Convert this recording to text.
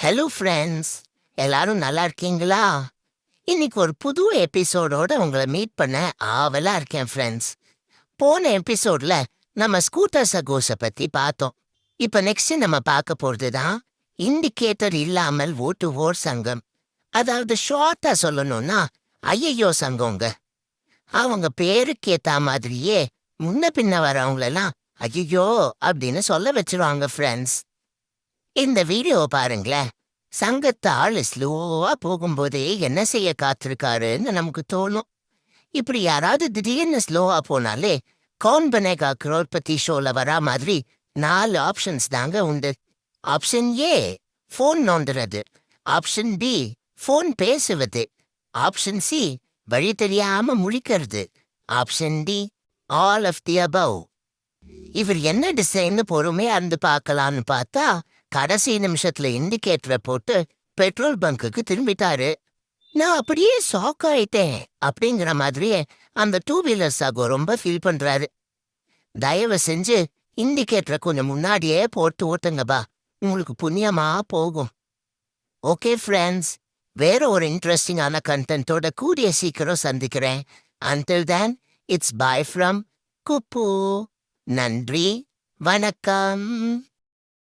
Hello friends, எல்லாரும் நல்லா இருக்கீங்களா? இன்னைக்கு ஒரு புது எபிசோடோட உங்களை மீட் பண்ண ஆவலா இருக்கேன் ஃப்ரெண்ட்ஸ். போன எபிசோட்ல நம்ம ஸ்கூட்டர் சகோஸை பத்தி பார்த்தோம். இப்ப நெக்ஸ்ட் நம்ம பார்க்க போறது தான் இண்டிகேட்டர் இல்லாமல் ஓட்டுவோர் சங்கம். அதாவது ஷார்ட்டா சொல்லணும்னா ஐயையோ சங்கங்க. அவங்க பேருக்கு ஏத்த மாதிரியே முன்ன பின்ன வரவங்களெல்லாம் ஐயோ அப்படின்னு சொல்ல வச்சிருவாங்க ஃப்ரெண்ட்ஸ். இந்த வீடியோவை பாருங்களேன். சங்கத்து ஆளு ஸ்லோவா போகும்போதே என்ன செய்ய காத்திருக்காருன்னு நமக்கு தோணும். இப்படி யாராவது திடீர்னு ஸ்லோவா போனாலே கௌன் பனேகா கரோட்பதி ஷோல வரா மாதிரி 4 ஆப்ஷன்ஸ் தாங்க உண்டு. ஆப்ஷன் ஏ ஃபோன் நோண்டுறது, ஆப்ஷன் பி ஃபோன் பேசுவது, ஆப்ஷன் சி வழி தெரியாம முழிக்கிறது, option D all of the above. இவர் என்ன டிசைன்னு பொறுமையா இருந்து பார்க்கலான்னு பார்த்தா கடைசி நிமிஷத்துல இண்டிகேட்டரை போட்டு பெட்ரோல் பங்குக்கு திரும்பிட்டாரு. நான் அப்படியே ஷாக் ஆயிட்டேன் அப்படிங்கிற மாதிரியே அந்த 2 வீலர் சாகோ ரொம்ப ஃபீல் பண்றாரு. தயவு செஞ்சு இண்டிகேட்டரை கொஞ்சம் முன்னாடியே போட்டு ஓட்டுங்கப்பா, உங்களுக்கு புண்ணியமா போகும். ஓகே ஃப்ரெண்ட்ஸ், வேற ஒரு இன்ட்ரெஸ்டிங்கான கண்டென்ட்டோட கூடிய சீக்கிரம் சந்திக்கிறேன். Until then, it's bye from குப்பு. நன்றி, வணக்கம்.